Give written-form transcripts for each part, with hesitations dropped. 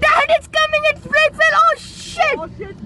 Dad, it's coming! It's brake fail! Oh shit! Oh shit!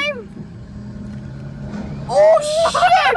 I'm. Oh shit!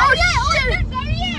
Oh shit!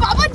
Baba,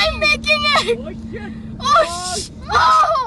I'm making it. Oh shit! Oh shit! Oh!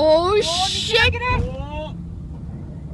Oh shit!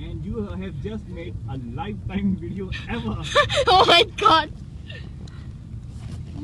And you have just made a lifetime video ever. Oh my God!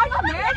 Are you mad?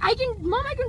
I can, Mom, I can.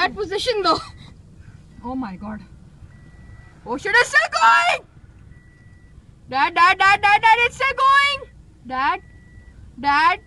That position though. Oh my God. Oh shit, it's still going. Dad, it's still going. Dad,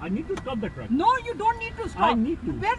I need to stop the truck. No, you don't need to stop. I need to. Where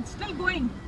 It's still going.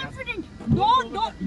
confident. Don't.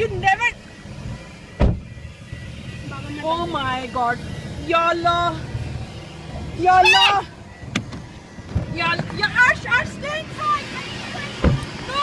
You never. Oh my God. Ya Allah. Ya Allah. Ya Arsh, stay inside. No.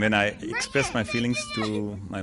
When I expressed my feelings to my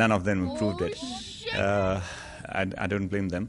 none of them proved it. I don't blame them.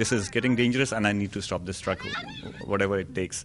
this is getting dangerous and I need to stop this truck whatever it takes.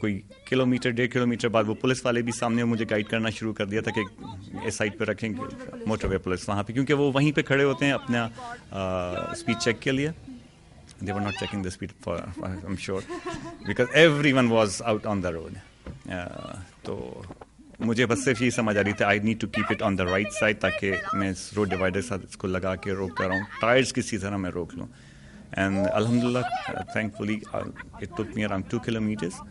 کوئی kilometre 1.5 kilometre بعد وہ police والے بھی سامنے مجھے guide کرنا شروع کر دیا تھا کہ اس سائڈ پہ رکھیں موٹر وے پولیس وہاں پہ, کیونکہ وہ وہیں پہ کھڑے ہوتے ہیں اپنا اسپیڈ چیک کے لیے. They were not checking the speed for I'm sure because everyone was out on the road. تو مجھے بس صرف یہی سمجھ آ رہی تھی I need to keep it on the right side تاکہ میں اس روڈ ڈیوائڈر ساتھ اس کو لگا کے روکتا رہوں, ٹائرس کسی طرح میں روک لوں. اینڈ الحمد للہ thank fully it took me around 2 kilometers.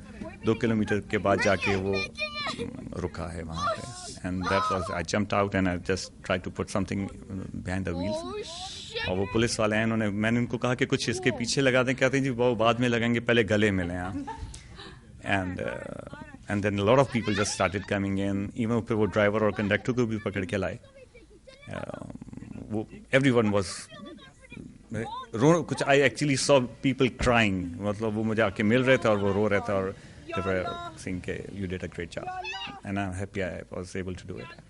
2 kilometer کے بعد جا کے وہ رکا ہے وہاں پہ. And that was I jumped out and I just try to put something behind the wheels. اور وہ پولیس والے ہیں, میں نے ان کو کہا کہ کچھ اس کے پیچھے لگا دیں. کہتے ہیں جی وہ بعد میں لگائیں گے, پہلے گلے ملیں آپ. And then lot of people just started coming in. Even پھر وہ ڈرائیور اور کنڈکٹر کو بھی پکڑ کے لائے. وہ ایوری ون واز کچھ I actually so people crying, مطلب وہ مجھے آ کے مل رہے تھے اور وہ رو رہے تھے اور سنگ کہ you did a great job and I am happy I was able to do it.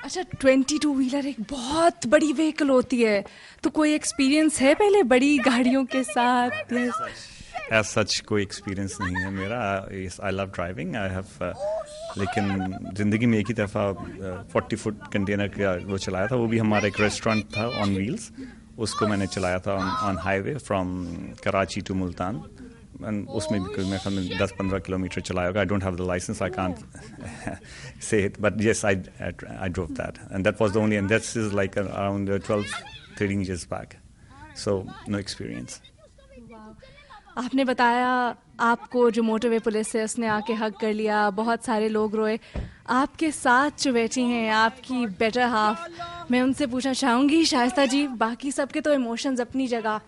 اچھا 22 ویلر ایک بہت بڑی وہیکل ہوتی ہے, تو کوئی ایکسپیرینس ہے پہلے بڑی گاڑیوں کے ساتھ؟ ایز سچ کوئی ایکسپیرینس نہیں ہے میرا. آئی لو ڈرائیونگ آئی ہیو, لیکن زندگی میں ایک ہی دفعہ 40 فٹ کنٹینر کا وہ چلایا تھا. وہ بھی ہمارا ایک ریسٹورینٹ تھا آن ویلس, اس کو میں نے چلایا تھا on highway from Karachi to Multan. اس میں بھی میرے خیال میں 10-15 kilometer چلایا ہوگا. I don't have the licence, I can't say it, but yes, I drove that, and that was the only, and that is like around 12-13 years back, so no experience. آپ نے بتایا آپ کو جو موٹر وے police ہے اس نے آ کے ہگ کر لیا, بہت سارے لوگ روئے. آپ کے ساتھ جو بیٹھی ہیں آپ کی بیٹر ہاف, میں ان سے پوچھنا چاہوں گی شائستہ جی, باقی سب کے تو ایموشنز اپنی جگہ,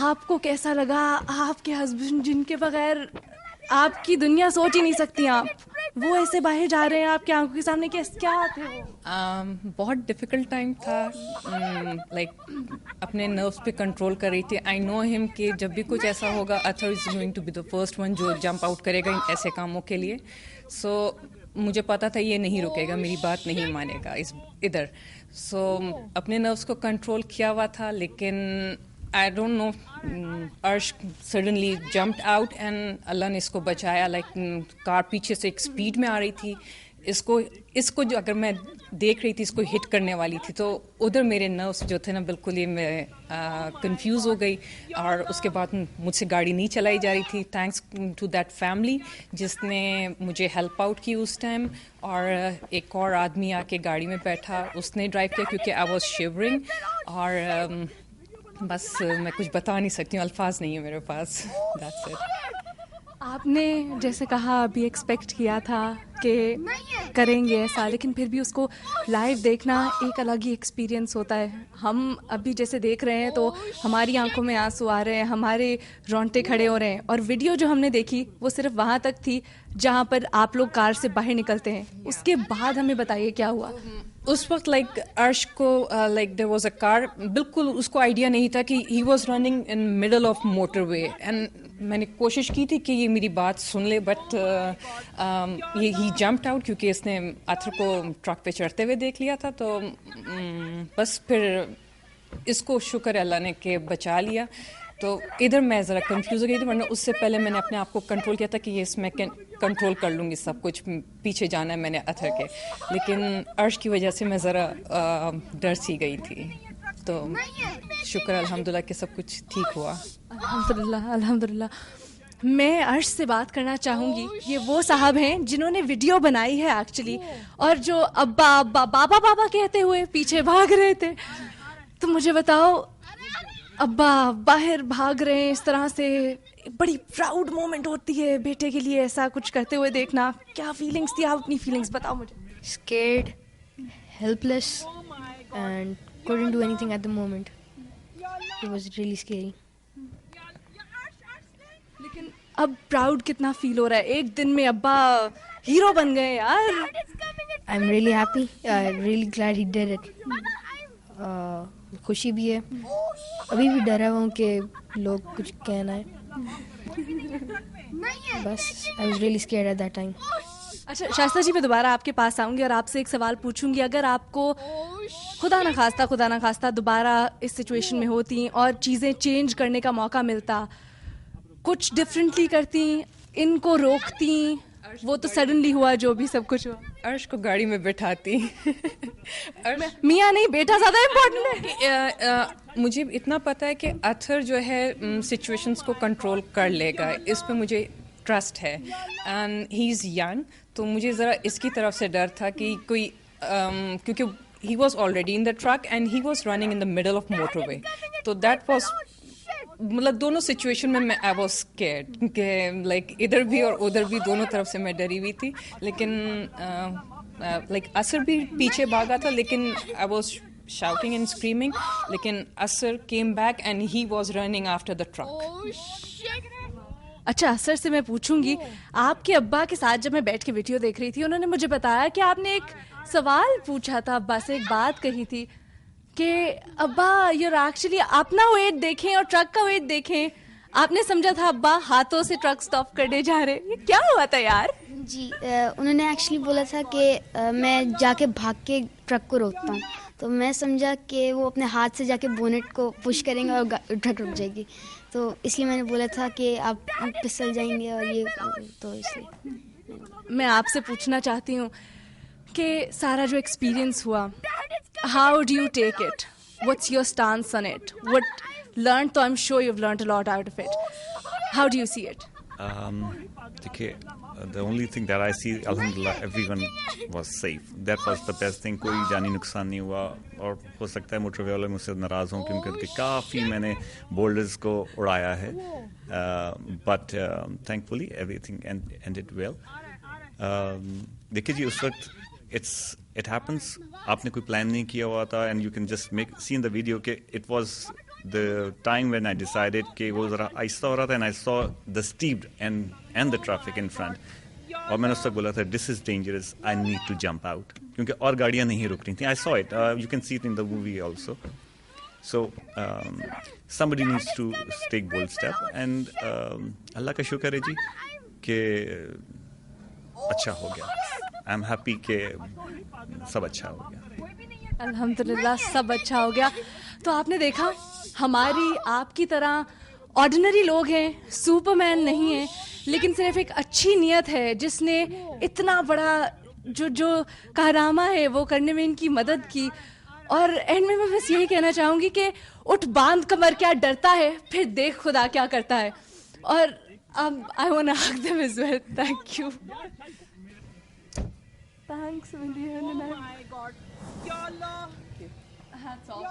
آپ کو کیسا لگا؟ آپ کے ہسبینڈ جن کے بغیر آپ کی دنیا سوچ ہی نہیں سکتی آپ, وہ ایسے باہر جا رہے ہیں آپ کی آنکھوں کے سامنے, کیا تھے وہ؟ بہت ڈیفیکلٹ ٹائم تھا. لائک اپنے نروس پہ کنٹرول کر رہی تھی. آئی نو ہم کہ جب بھی کچھ ایسا ہوگا either is going to be the first one جو جمپ آؤٹ کرے گا ایسے کاموں کے لیے. سو مجھے پتا تھا یہ نہیں رکے گا, میری بات نہیں مانے گا ادھر. سو اپنے نروس کو کنٹرول کیا ہوا تھا, لیکن I don't know, Arsh suddenly jumped out and اللہ نے اس کو بچایا. لائک کار پیچھے سے ایک اسپیڈ میں آ رہی تھی, اس کو جو اگر میں دیکھ رہی تھی اس کو ہٹ کرنے والی تھی, تو ادھر میرے نروس جو تھے نا بالکل ہی میں کنفیوز ہو گئی, اور اس کے بعد مجھ سے گاڑی نہیں چلائی جا رہی تھی. تھینکس ٹو دیٹ فیملی جس نے مجھے ہیلپ آؤٹ کی اس ٹائم, اور ایک اور آدمی آ کے گاڑی میں بیٹھا, اس نے ڈرائیو کیا کیونکہ آئی واز شیورنگ. اور بس میں کچھ بتا نہیں سکتی ہوں, الفاظ نہیں ہے میرے پاس. That's it. آپ نے جیسے کہا ابھی ایکسپیکٹ کیا تھا کہ کریں گے ایسا, لیکن پھر بھی اس کو لائیو دیکھنا ایک الگ ہی ایکسپیرینس ہوتا ہے. ہم ابھی جیسے دیکھ رہے ہیں تو ہماری آنکھوں میں آنسو آ رہے ہیں, ہمارے رونگٹے کھڑے ہو رہے ہیں. اور ویڈیو جو ہم نے دیکھی وہ صرف وہاں تک تھی جہاں پر آپ لوگ کار سے باہر نکلتے ہیں. اس کے بعد ہمیں بتائیے کیا ہوا اس وقت. لائک عرش کو لائک دیر واز اے کار, بالکل اس کو آئیڈیا نہیں تھا کہ he was running in middle of motor way. And میں نے کوشش کی تھی کہ یہ میری بات سن لے, بٹ یہ ہی جمپڈ آؤٹ کیونکہ اس نے آتھر کو ٹرک پہ چڑھتے ہوئے دیکھ لیا تھا. تو بس پھر اس کو شکر ہے اللہ نے کہ بچا لیا. تو ادھر میں ذرا کنفیوز ہو گئی تھی, ورنہ اس سے پہلے میں نے اپنے آپ کو کنٹرول کیا تھا کہ یہ اس میں کنٹرول کر لوں گی سب کچھ, پیچھے جانا ہے میں نے اتھر کے. لیکن عرش کی وجہ سے میں ذرا ڈر سی گئی تھی. تو شکر الحمدللہ کہ سب کچھ ٹھیک ہوا. الحمدللہ. میں عرش سے بات کرنا چاہوں گی. یہ وہ صاحب ہیں جنہوں نے ویڈیو بنائی ہے ایکچولی, اور جو ابا ابا بابا بابا کہتے ہوئے پیچھے بھاگ رہے تھے. تو مجھے بتاؤ, ابا باہر بھاگ رہے ہیں اس طرح سے, بڑی پراؤڈ مومنٹ ہوتی ہے بیٹے کے لیے ایسا کچھ کرتے ہوئے دیکھنا. کیا فیلنگس تھی, آپ اپنی فیلنگس بتاؤ مجھے. Scared, helpless, and couldn't do anything at the moment. It was really scary. لیکن اب پراؤڈ کتنا فیل ہو رہا ہے, ایک دن میں ابا ہیرو بن گئے یار. I'm really happy. I'm really glad he did it. خوشی بھی ہے, ابھی بھی ڈرا ہوا ہوں کہ لوگ کچھ کہنا ہے. بس I was really scared at that time. اچھا شائستہ جی, میں دوبارہ آپ کے پاس آؤں گی اور آپ سے ایک سوال پوچھوں گی. اگر آپ کو خدا نہ خواستہ دوبارہ اس سچویشن میں ہوتی اور چیزیں چینج کرنے کا موقع ملتا, کچھ ڈفرینٹلی کرتی ان کو روکتی, وہ تو سڈنلی ہوا جو بھی سب کچھ ہوا. عرش کو گاڑی میں بٹھاتی. میاں نہیں بیٹا زیادہ امپورٹنٹ ہے. مجھے اتنا پتہ ہے کہ اطہر جو ہے سچویشنس کو کنٹرول کر لے گا, اس پہ مجھے ٹرسٹ ہے. اینڈ ہی از ینگ, تو مجھے ذرا اس کی طرف سے ڈر تھا کہ کوئی کیونکہ he was already in the truck and he was running in the middle of motorway, تو that was مطلب دونوں سچویشن میں آئی واز اسکیئرڈ کہ لائک ادھر بھی اور ادھر بھی دونوں طرف سے میں ڈری ہوئی تھی. لیکن لائک اثر بھی پیچھے بھاگا تھا, لیکن I was shouting and screaming, لیکن اثر came back and he was running after the truck. اچھا, اثر سے میں پوچھوں گی, آپ کے ابا کے ساتھ جب میں بیٹھ کے ویڈیو دیکھ رہی تھی, انہوں نے مجھے بتایا کہ آپ نے ایک سوال پوچھا تھا ابا سے, ایک بات کہی تھی کہ ابا یور ایکچولی اپنا ویٹ دیکھیں اور ٹرک کا ویٹ دیکھیں. آپ نے سمجھا تھا ابا ہاتھوں سے ٹرک اسٹاپ کرنے جا رہے, یہ کیا ہوا تھا یار؟ جی انہوں نے ایکچولی بولا تھا کہ میں جا کے بھاگ کے ٹرک کو روکتا ہوں, تو میں سمجھا کہ وہ اپنے ہاتھ سے جا کے بونٹ کو پش کریں گے اور ٹرک رک جائے گی, تو اس لیے میں نے بولا تھا کہ آپ پھسل جائیں گے اور یہ, تو اس لیے میں آپ سے پوچھنا چاہتی ہوں کہ سارا جو ایکسپیرئنس ہوا, how do you take it, what's your stance on it, what learn, تو I am sure you have learned a lot out of it, how do you see it? دیکھیے, the only thing that I see, alhamdulillah, everyone was safe. That was the best thing. کوئی جانی نقصان نہیں ہوا, اور ہو سکتا ہے motor وے والے مجھ سے ناراض ہوں کیونکہ ان کے کافی میں نے بولڈرز کو اڑایا ہے, but thankfully everything ended well. دیکھیے جی, اس وقت it happens, آپ نے کوئی پلان نہیں کیا ہوا تھا, and you can just see in the video کہ it was the time when I decided کہ وہ ذرا آہستہ ہو رہا تھا, and I saw the steep and the traffic in front, اور میں نے اس تک بولا تھا this is dangerous, I need to jump out, کیونکہ اور گاڑیاں نہیں رک رہی تھیں. I saw it, you can see it in the movie also. So somebody needs to take bold step, and اللہ کا شکر ہے جی کہ اچھا ہو گیا. I am happy کہ سب اچھا ہو گیا. الحمدللہ سب اچھا ہو گیا. تو آپ نے دیکھا, ہماری آپ کی طرح آرڈنری لوگ ہیں, سپر مین نہیں ہیں, لیکن صرف ایک اچھی نیت ہے جس نے اتنا بڑا جو کارنامہ ہے وہ کرنے میں ان کی مدد کی. اور اینڈ میں بس یہی کہنا چاہوں گی کہ اٹھ باندھ کمر کیا ڈرتا ہے, پھر دیکھ خدا کیا کرتا ہے. اور I want to hug them as well. Thank you. Thanks, Millian. Oh my God. Ya Allah. Hats off.